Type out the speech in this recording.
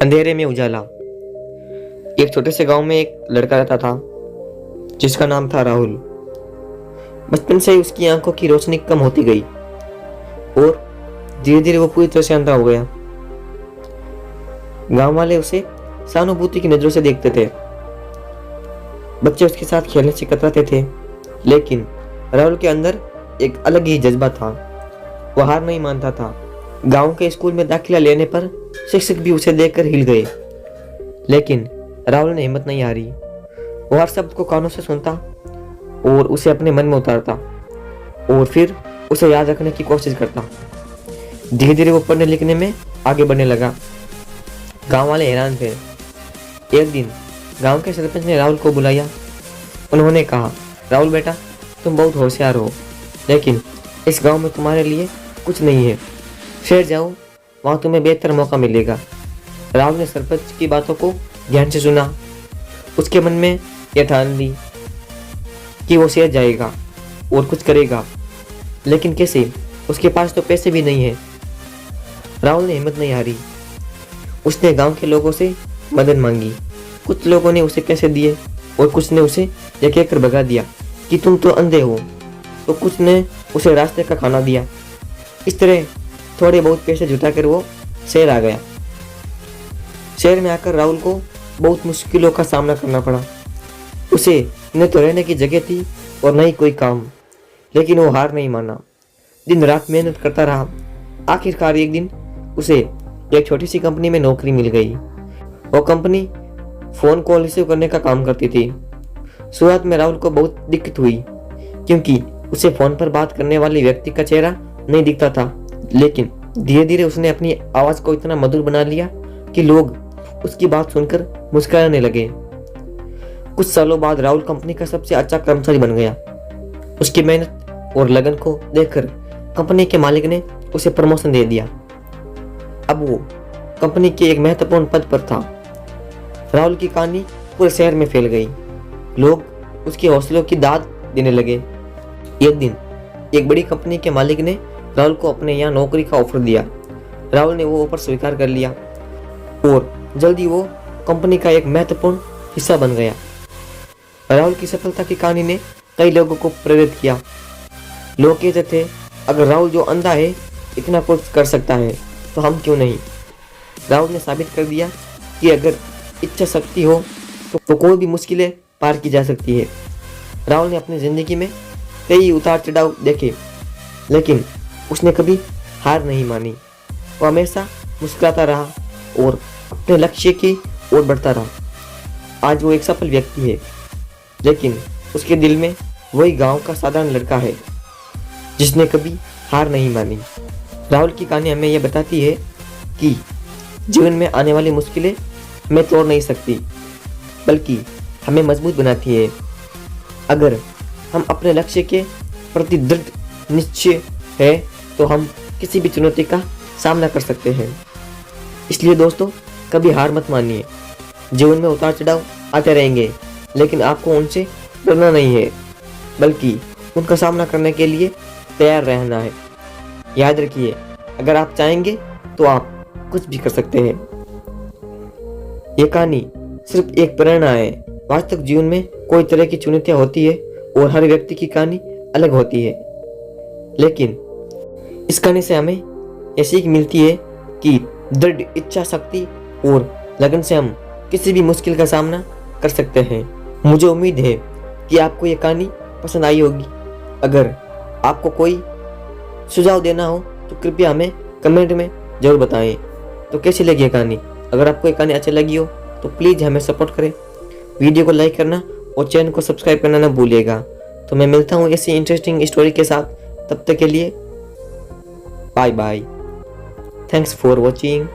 अंधेरे में उजाला। एक छोटे से गांव में एक लड़का रहता था जिसका नाम था राहुल। बचपन से ही उसकी आंखों की रोशनी कम होती गई और धीरे धीरे वो पूरी तरह से अंधा हो गया। गांव वाले उसे सहानुभूति की नजरों से देखते थे। बच्चे उसके साथ खेलने से कतराते थे, लेकिन राहुल के अंदर एक अलग ही जज्बा था। वो हार नहीं मानता था। गांव के स्कूल में दाखिला लेने पर शिक्षक भी उसे देखकर हिल गए, लेकिन राहुल ने हिम्मत नहीं हारी। वो हर शब्द को कानों से सुनता और उसे अपने मन में उतारता और फिर उसे याद रखने की कोशिश करता। धीरे धीरे वो पढ़ने लिखने में आगे बढ़ने लगा। गांव वाले हैरान थे। एक दिन गांव के सरपंच ने राहुल को बुलाया। उन्होंने कहा, राहुल बेटा, तुम बहुत होशियार हो, लेकिन इस गांव में तुम्हारे लिए कुछ नहीं है। शहर जाओ, वहां तुम्हें बेहतर मौका मिलेगा। राहुल ने सरपंच की बातों को ध्यान से सुना। उसके मन में यह ठान ली कि वो शहर जाएगा और कुछ करेगा, लेकिन कैसे? उसके पास तो पैसे भी नहीं है। राहुल ने हिम्मत नहीं हारी। उसने गांव के लोगों से मदद मांगी। कुछ लोगों ने उसे पैसे दिए और कुछ ने उसे यह कहकर भगा दिया कि तुम तो अंधे हो, तो कुछ ने उसे रास्ते का खाना दिया। इस तरह थोड़े बहुत पैसे जुटाकर वो शहर आ गया। शहर में आकर राहुल को बहुत मुश्किलों का सामना करना पड़ा। उसे न तो रहने की जगह थी और न ही कोई काम, लेकिन वो हार नहीं माना। दिन रात मेहनत करता रहा। आखिरकार एक दिन उसे एक छोटी सी कंपनी में नौकरी मिल गई। वो कंपनी फोन कॉल रिसीव करने का काम करती थी। शुरुआत में राहुल को बहुत दिक्कत हुई, क्योंकि उसे फोन पर बात करने वाले व्यक्ति का चेहरा नहीं दिखता था, लेकिन धीरे धीरे उसने अपनी आवाज को इतना मधुर बना लिया कि लोग उसकी बात सुनकर मुस्कुराने लगे। कुछ सालों बाद राहुल कंपनी का सबसे अच्छा कर्मचारी बन गया। उसकी मेहनत और लगन को देखकर कंपनी के मालिक ने उसे प्रमोशन दे दिया। अब वो कंपनी के एक महत्वपूर्ण पद पर था। राहुल की कहानी पूरे शहर में फैल गई। लोग उसके हौसलों की दाद देने लगे। एक दिन एक बड़ी कंपनी के मालिक ने राहुल को अपने यहाँ नौकरी का ऑफर दिया। राहुल ने वो ऑफर स्वीकार कर लिया और जल्दी वो कंपनी का एक महत्वपूर्ण हिस्सा बन गया। राहुल की सफलता की कहानी ने कई लोगों को प्रेरित किया। लोग कहते थे, अगर राहुल जो अंधा है इतना कुछ कर सकता है, तो हम क्यों नहीं? राहुल ने साबित कर दिया कि अगर इच्छा शक्ति हो तो कोई भी मुश्किलें पार की जा सकती है। राहुल ने अपनी जिंदगी में कई उतार चढ़ाव देखे, लेकिन उसने कभी हार नहीं मानी। वो हमेशा मुस्कुराता रहा और अपने लक्ष्य की ओर बढ़ता रहा। आज वो एक सफल व्यक्ति है, लेकिन उसके दिल में वही गांव का साधारण लड़का है जिसने कभी हार नहीं मानी। राहुल की कहानी हमें यह बताती है कि जीवन में आने वाली मुश्किलें हमें तोड़ नहीं सकती, बल्कि हमें मजबूत बनाती है। अगर हम अपने लक्ष्य के प्रति दृढ़ निश्चय है तो हम किसी भी चुनौती का सामना कर सकते हैं। इसलिए दोस्तों, कभी हार मत मानिए। जीवन में उतार चढ़ाव आते रहेंगे, लेकिन आपको उनसे डरना नहीं है, बल्कि उनका सामना करने के लिए तैयार रहना है। याद रखिए, अगर आप चाहेंगे तो आप कुछ भी कर सकते हैं। ये कहानी सिर्फ एक प्रेरणा है। वास्तविक जीवन में कोई तरह की चुनौतियां होती है और हर व्यक्ति की कहानी अलग होती है, लेकिन इस कहानी से हमें ये सीख मिलती है कि दृढ़ इच्छा शक्ति और लगन से हम किसी भी मुश्किल का सामना कर सकते हैं। मुझे उम्मीद है कि आपको ये कहानी पसंद आई होगी। अगर आपको कोई सुझाव देना हो तो कृपया हमें कमेंट में जरूर बताएं। तो कैसी लगी ये कहानी? अगर आपको ये कहानी अच्छी लगी हो तो प्लीज़ हमें सपोर्ट करें। वीडियो को लाइक करना और चैनल को सब्सक्राइब करना ना भूलिएगा। तो मैं मिलता हूँ ऐसी इंटरेस्टिंग स्टोरी के साथ। तब तक के लिए bye bye. Thanks for watching.